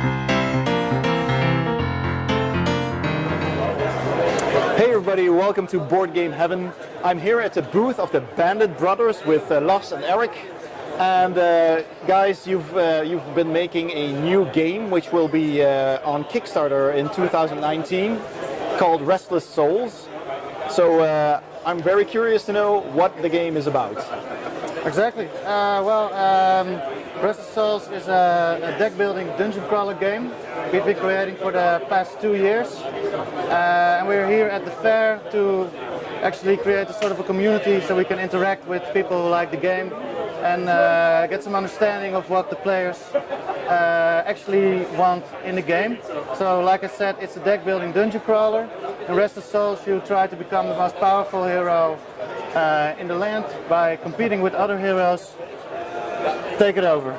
Hey everybody, welcome to Board Game Heaven. I'm here at the booth of the Bandit brothers with Lars and Eric. And guys, you've been making a new game which will be on Kickstarter in 2019 called Restless Souls. So I'm very curious to know what the game is about. Exactly. Restless Souls is a deck building dungeon crawler game we've been creating for the past 2 years. And we're here at the fair to actually create a sort of a community so we can interact with people who like the game and get some understanding of what the players actually want in the game. So like I said, it's a deck building dungeon crawler. In Restless Souls you try to become the most powerful hero in the land by competing with other heroes. Take it over.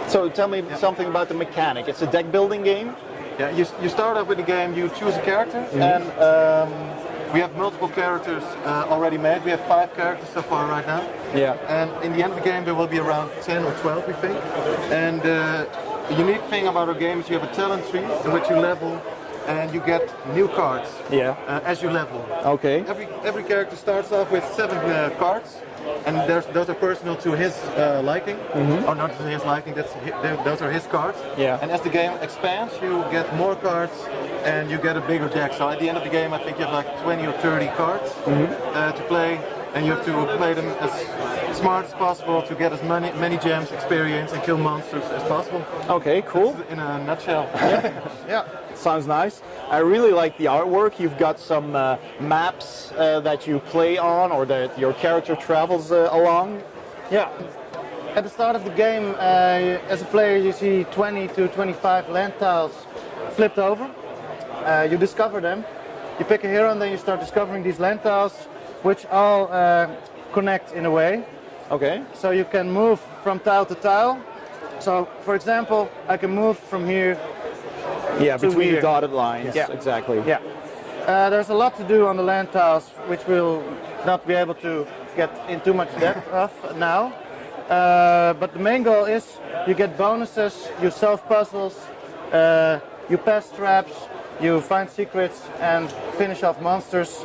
So tell me something about the mechanic. It's a deck building game? Yeah, you start off with the game, you choose a character, and we have multiple characters already made. We have 5 characters so far right now. Yeah. And in the end of the game there will be around 10 or 12, we think. And the unique thing about our game is you have a talent tree in which you level and you get new cards as you level. Okay. Every character starts off with 7 cards, and those are personal to his liking, or not to his liking. Those are his cards. Yeah. And as the game expands, you get more cards, and you get a bigger deck. So at the end of the game, I think you have like 20 or 30 cards to play, and you have to play them as smart as possible to get as many gems, experience, and kill monsters as possible. Okay, cool. That's in a nutshell. Yeah. Sounds nice. I really like the artwork. You've got some maps that you play on or that your character travels along. Yeah. At the start of the game, as a player you see 20 to 25 land tiles flipped over. You discover them. You pick a hero and then you start discovering these land tiles which all connect in a way. Okay. So you can move from tile to tile. So for example, I can move from here between here. the dotted lines. Yeah. Exactly. Yeah. There's a lot to do on the land tiles, which we'll not be able to get in too much depth of now. But the main goal is you get bonuses, you solve puzzles, you pass traps, you find secrets and finish off monsters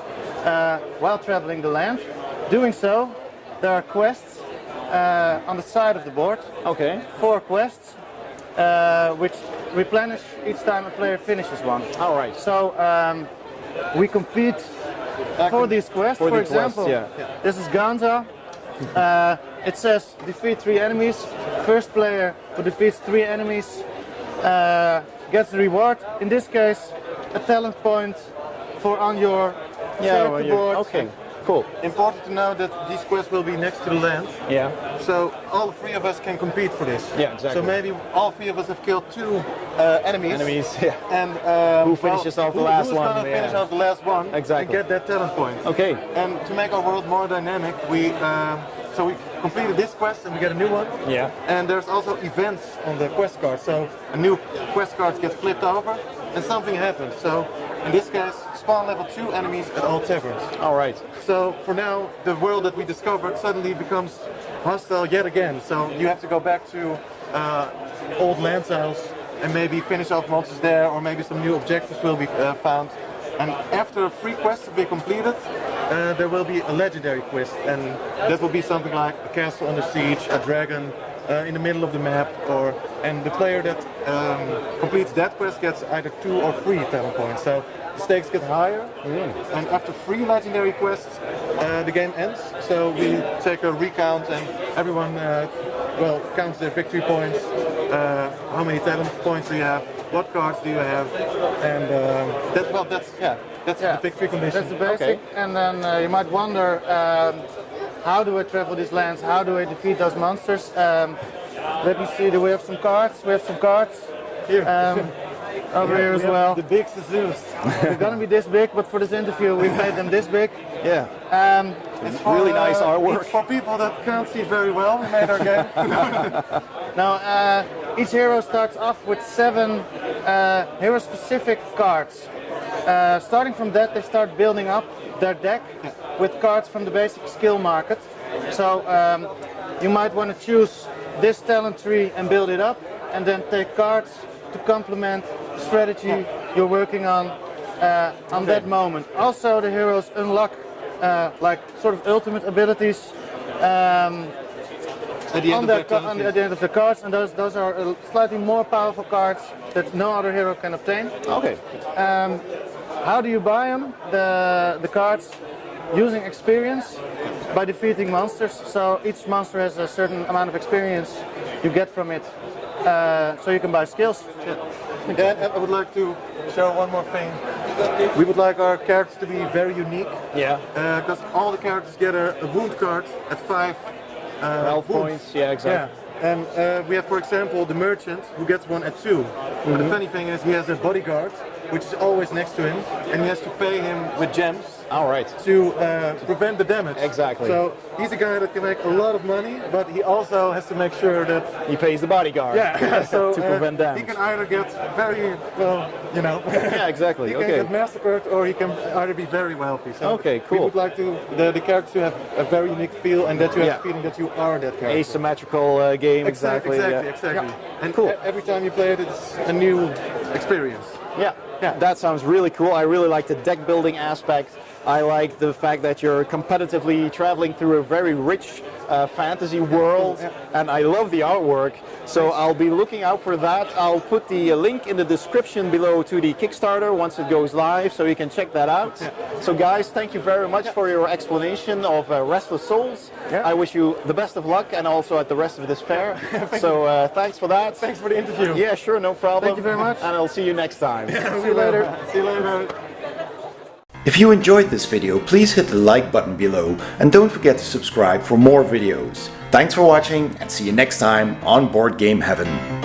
while traveling the land. Doing so, there are quests on the side of the board. Okay. 4 quests. Which replenish each time a player finishes one. All right. So we compete for these quests. For example, this is Ganza. It says defeat 3 enemies. First player who defeats 3 enemies gets the reward. In this case, a talent point for on your character board. Okay. Cool. Important to know that these quests will be next to the land. Yeah. So all 3 of us can compete for this. Yeah, exactly. So maybe all 3 of us have killed 2 enemies. Yeah. And who finishes off the last one? Who's gonna finish off the last one? Exactly. And get that talent point. Okay. And to make our world more dynamic, we completed this quest and we get a new one. Yeah. And there's also events on the quest card. So a new quest card gets flipped over and something happens. So in this case, spawn level 2 enemies at all taverns. All right. So for now, the world that we discovered suddenly becomes hostile yet again. So you have to go back to old land tiles and maybe finish off monsters there, or maybe some new objectives will be found. And after 3 quests have been completed, there will be a legendary quest, and that will be something like a castle under siege, a dragon in the middle of the map, and the player that completes that quest gets either 2 or 3 talent points. So the stakes get higher, and after 3 legendary quests, the game ends. So we take a recount, and everyone counts their victory points. How many talent points do you have? What cards do you have? And that's the victory condition. That's the basic. Okay. And then you might wonder, how do I travel these lands? How do I defeat those monsters? Let me see. Do we have some cards? We have some cards. Here. Over here as well. The big Zeus. They're gonna be this big, but for this interview we made them this big. Yeah. It's for, really nice artwork. For people that can't see very well, we made our game. Now, each hero starts off with 7 hero-specific cards. Starting from that, they start building up their deck with cards from the basic skill market. So you might want to choose this talent tree and build it up, and then take cards to complement the strategy you're working on that moment. Also, the heroes unlock like sort of ultimate abilities at the end of the cards, and those are slightly more powerful cards that no other hero can obtain. Okay. How do you buy them? The cards using experience by defeating monsters. So each monster has a certain amount of experience you get from it. So you can buy skills. Yeah, I would like to show one more thing. We would like our characters to be very unique. Yeah. Because all the characters get a wound card at 5 health points. Yeah, exactly. Yeah. And we have, for example, the merchant who gets one at 2. But the funny thing is, he has a bodyguard, which is always next to him, and he has to pay him with gems. All right. To prevent the damage. Exactly. So he's a guy that can make a lot of money, but he also has to make sure that he pays the bodyguard. Yeah. So to prevent damage. He can either get very well, you know. Yeah, exactly. He okay. can get massacred, or he can either be very wealthy. So okay, cool. We would like to the characters to have a very unique feel, and that you have the feeling that you are that character. Asymmetrical game. Exactly. Exactly. Yeah. And cool. Every time you play it, it's a new experience. Yeah. That sounds really cool. I really like the deck building aspect. I like the fact that you're competitively traveling through a very rich fantasy world, and I love the artwork. So I'll be looking out for that. I'll put the link in the description below to the Kickstarter once it goes live, so you can check that out. So guys, thank you very much for your explanation of Restless Souls. I wish you the best of luck, and also at the rest of this fair. So thanks for that. Thanks for the interview. Yeah, sure, no problem. Thank you very much. And I'll see you next time. See you later. See you later. If you enjoyed this video, please hit the like button below and don't forget to subscribe for more videos. Thanks for watching and see you next time on Board Game Heaven.